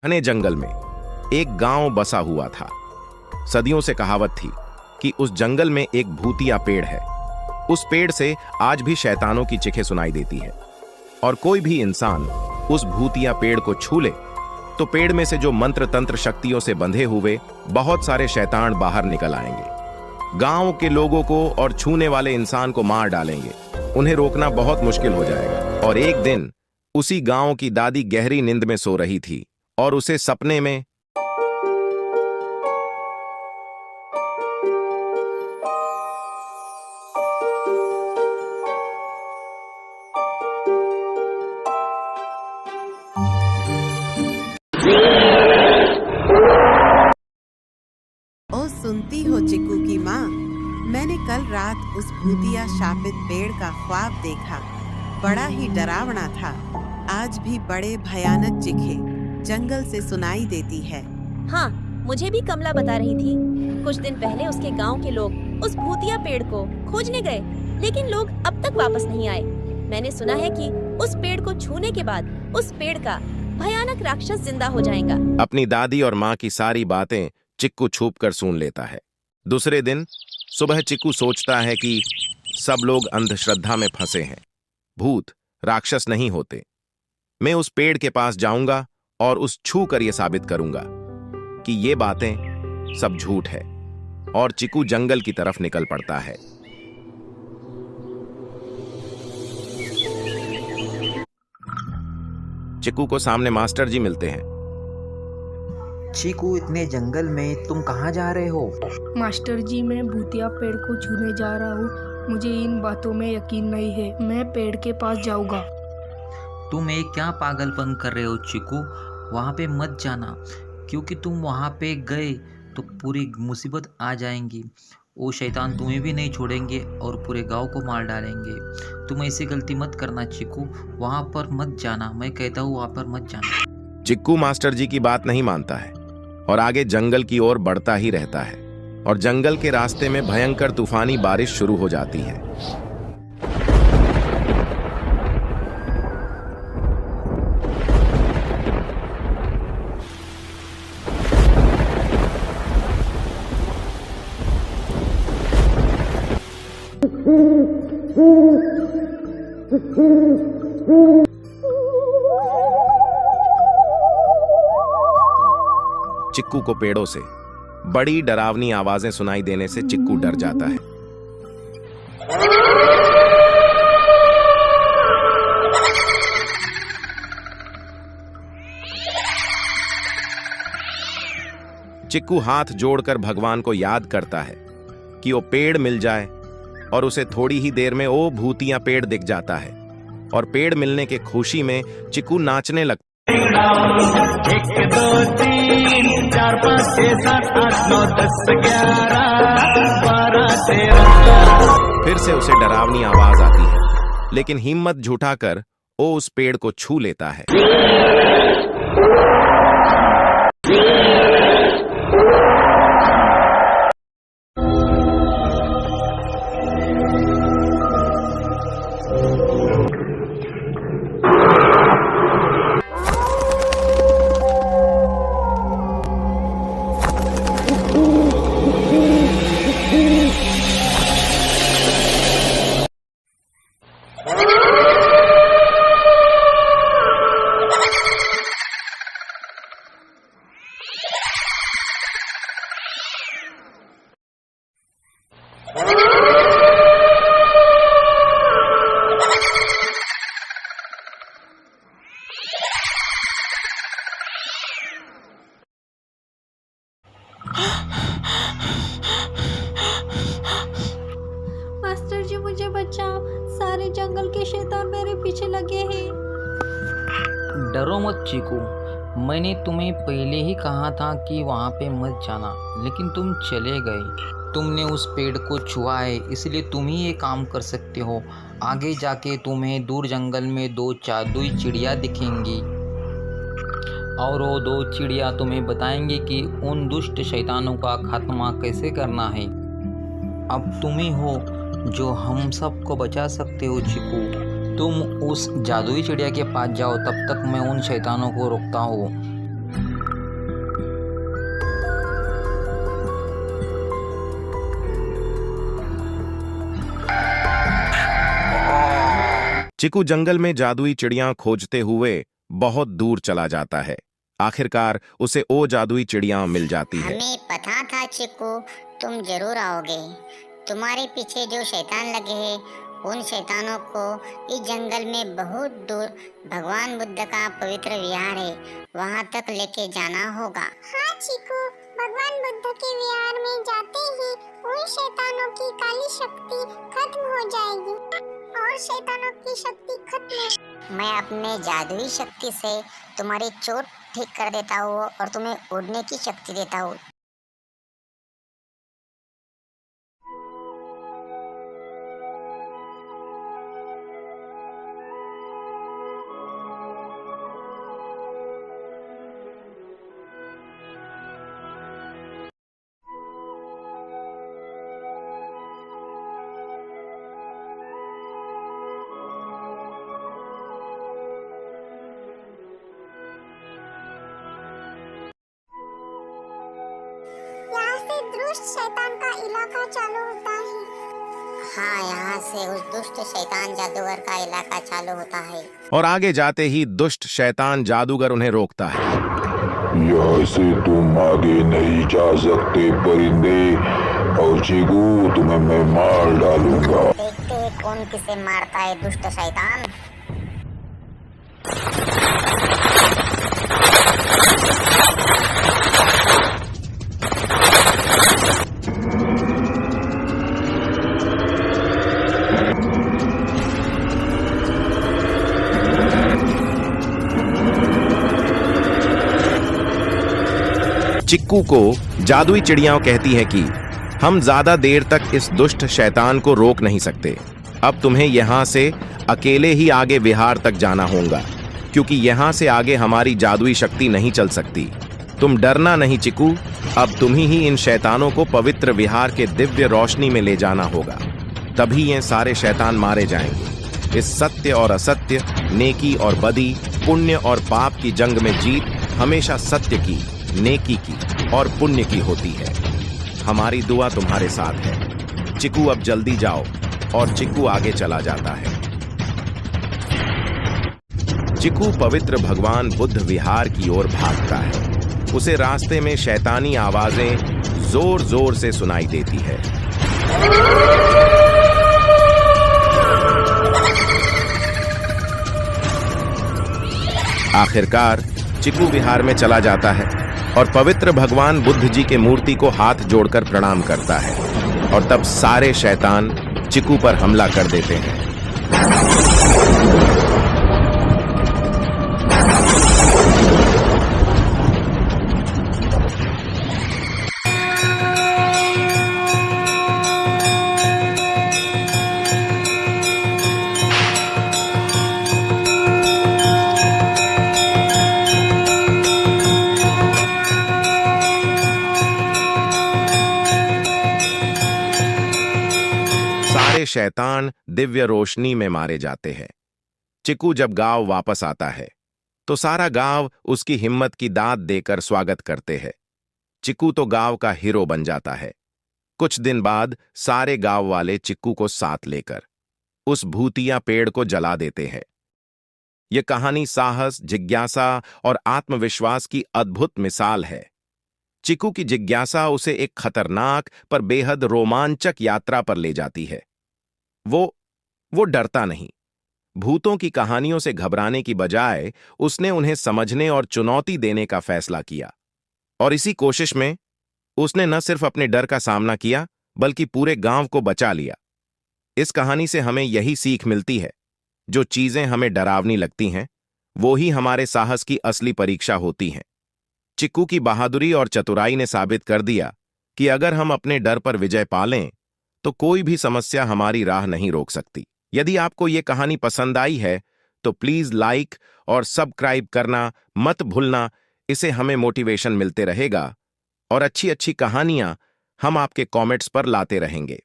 घने जंगल में एक गांव बसा हुआ था। सदियों से कहावत थी कि उस जंगल में एक भूतिया पेड़ है। उस पेड़ से आज भी शैतानों की चिखें सुनाई देती है, और कोई भी इंसान उस भूतिया पेड़ को छू ले तो पेड़ में से जो मंत्र तंत्र शक्तियों से बंधे हुए बहुत सारे शैतान बाहर निकल आएंगे, गांव के लोगों को और छूने वाले इंसान को मार डालेंगे। उन्हें रोकना बहुत मुश्किल हो जाएगा। और एक दिन उसी गांव की दादी गहरी नींद में सो रही थी और उसे सपने में ओ सुनती हो चिक्कू की माँ, मैंने कल रात उस भूतिया शापित पेड़ का ख्वाब देखा। बड़ा ही डरावना था। आज भी बड़े भयानक चिखे जंगल से सुनाई देती है। हाँ, मुझे भी कमला बता रही थी। कुछ दिन पहले उसके गांव के लोग उस भूतिया पेड़ को खोजने गए, लेकिन लोग अब तक वापस नहीं आए। मैंने सुना है कि उस पेड़ को छूने के बाद उस पेड़ का भयानक राक्षस जिंदा हो जाएगा। अपनी दादी और माँ की सारी बातें चिक्कू छुप कर सुन लेता है। दूसरे दिन सुबह चिक्कू सोचता है कि सब लोग अंधश्रद्धा में फंसे हैं। भूत राक्षस नहीं होते। मैं उस पेड़ के पास जाऊंगा और उस छू कर यह साबित करूंगा कि ये बातें सब झूठ है। और चिक्कू जंगल की तरफ निकल पड़ता है। चिक्कू को सामने मास्टर जी मिलते हैं। चीकू, इतने जंगल में तुम कहाँ जा रहे हो? मास्टर जी, मैं भूतिया पेड़ को छूने जा रहा हूँ। मुझे इन बातों में यकीन नहीं है। मैं पेड़ के पास जाऊंगा। तुम एक क्या पागलपन कर रहे हो चीकू? वहाँ पे मत जाना, क्योंकि तुम वहाँ पे गए तो पूरी मुसीबत आ जाएंगी। वो शैतान तुम्हें भी नहीं छोड़ेंगे और पूरे गांव को मार डालेंगे। तुम ऐसी गलती मत करना चीकू, वहाँ पर मत जाना। मैं कहता हूँ वहाँ पर मत जाना। चिक्कू मास्टर जी की बात नहीं मानता है और आगे जंगल की ओर बढ़ता ही रहता है। और जंगल के रास्ते में भयंकर तूफानी बारिश शुरू हो जाती है। चिक्कू को पेड़ों से बड़ी डरावनी आवाजें सुनाई देने से चिक्कू डर जाता है। चिक्कू हाथ जोड़कर भगवान को याद करता है कि वो पेड़ मिल जाए, और उसे थोड़ी ही देर में वो भूतिया पेड़ दिख जाता है। और पेड़ मिलने के खुशी में चिक्कू नाचने लगता है। 1 2 3 4 5 6 7 8 9 10 11 12 13। फिर से उसे डरावनी आवाज आती है, लेकिन हिम्मत जुटाकर वो उस पेड़ को छू लेता है। मास्टर जी, मुझे बचाओ। सारे जंगल के शैतान मेरे पीछे लगे हैं। डरो मत चीकू, मैंने तुम्हें पहले ही कहा था कि वहाँ पे मत जाना, लेकिन तुम चले गए। तुमने उस पेड़ को छुआ है, इसलिए तुम ही ये काम कर सकते हो। आगे जाके तुम्हें दूर जंगल में 2 जादुई चिड़िया दिखेंगी, और वो 2 चिड़िया तुम्हें बताएंगी कि उन दुष्ट शैतानों का खात्मा कैसे करना है। अब तुम ही हो जो हम सबको बचा सकते हो चीकू। तुम उस जादुई चिड़िया के पास जाओ, तब तक मैं उन शैतानों को रोकता हूँ। चिकू जंगल में जादुई चिड़िया खोजते हुए बहुत दूर चला जाता है। आखिरकार उसे वो जादुई चिड़िया मिल जाती है। हमें पता था चिकू, तुम जरूर आओगे। तुम्हारे पीछे जो शैतान लगे हैं, उन शैतानों को इस जंगल में बहुत दूर भगवान बुद्ध का पवित्र विहार है, वहाँ तक लेके जाना होगा। हाँ चिकू, भगवान बुद्ध के विहार में जाते ही उन शैतानों की काली शक्ति खत्म हो जाएगी और शैतानों की शक्ति खत्म। मैं अपने जादुई शक्ति से तुम्हारी चोट ठीक कर देता हूँ और तुम्हें उड़ने की शक्ति देता हूँ। यहाँ से दुष्ट शैतान का इलाका चालू होता है। हाँ, यहाँ से उस दुष्ट शैतान जादूगर का इलाका चालू होता है। और आगे जाते ही दुष्ट शैतान जादूगर उन्हें रोकता है। यहाँ से तुम आगे नहीं जा सकते परिंदे, और चिकू तुम्हें मैं मार डालूंगा। देखते हैं कौन किसे मारता है दुष्ट शैतान। चिक्कू को जादुई चिड़िया कहती है कि हम ज्यादा देर तक इस दुष्ट शैतान को रोक नहीं सकते। अब तुम्हें यहाँ से अकेले ही आगे विहार तक जाना होगा, क्योंकि यहाँ से आगे हमारी जादुई शक्ति नहीं चल सकती। तुम डरना नहीं चिक्कू, अब तुम्ही ही इन शैतानों को पवित्र विहार के दिव्य रोशनी में ले जाना होगा, तभी ये सारे शैतान मारे जाएंगे। इस सत्य और असत्य, नेकी और बदी, पुण्य और पाप की जंग में जीत हमेशा सत्य की, नेकी की और पुण्य की होती है। हमारी दुआ तुम्हारे साथ है। चिकू अब जल्दी जाओ। और चिकू आगे चला जाता है। चिकू पवित्र भगवान बुद्ध विहार की ओर भागता है। उसे रास्ते में शैतानी आवाजें जोर जोर से सुनाई देती है। आखिरकार चिकू विहार में चला जाता है और पवित्र भगवान बुद्ध जी के मूर्ति को हाथ जोड़कर प्रणाम करता है। और तब सारे शैतान चिकू पर हमला कर देते हैं। सारे शैतान दिव्य रोशनी में मारे जाते हैं। चिकू जब गांव वापस आता है तो सारा गांव उसकी हिम्मत की दाद देकर स्वागत करते हैं। चिकू तो गांव का हीरो बन जाता है। कुछ दिन बाद सारे गांव वाले चिकू को साथ लेकर उस भूतिया पेड़ को जला देते हैं। यह कहानी साहस, जिज्ञासा और आत्मविश्वास की अद्भुत मिसाल है। चिकू की जिज्ञासा उसे एक खतरनाक पर बेहद रोमांचक यात्रा पर ले जाती है। वो डरता नहीं। भूतों की कहानियों से घबराने की बजाय उसने उन्हें समझने और चुनौती देने का फैसला किया। और इसी कोशिश में उसने न सिर्फ अपने डर का सामना किया, बल्कि पूरे गांव को बचा लिया। इस कहानी से हमें यही सीख मिलती है, जो चीजें हमें डरावनी लगती हैं, वो ही हमारे साहस की असली परीक्षा होती हैं। चिक्कू की बहादुरी और चतुराई ने साबित कर दिया कि अगर हम अपने डर पर विजय पा लें तो कोई भी समस्या हमारी राह नहीं रोक सकती। यदि आपको ये कहानी पसंद आई है तो प्लीज लाइक और सब्सक्राइब करना मत भूलना। इससे हमें मोटिवेशन मिलते रहेगा और अच्छी अच्छी कहानियां हम आपके कमेंट्स पर लाते रहेंगे।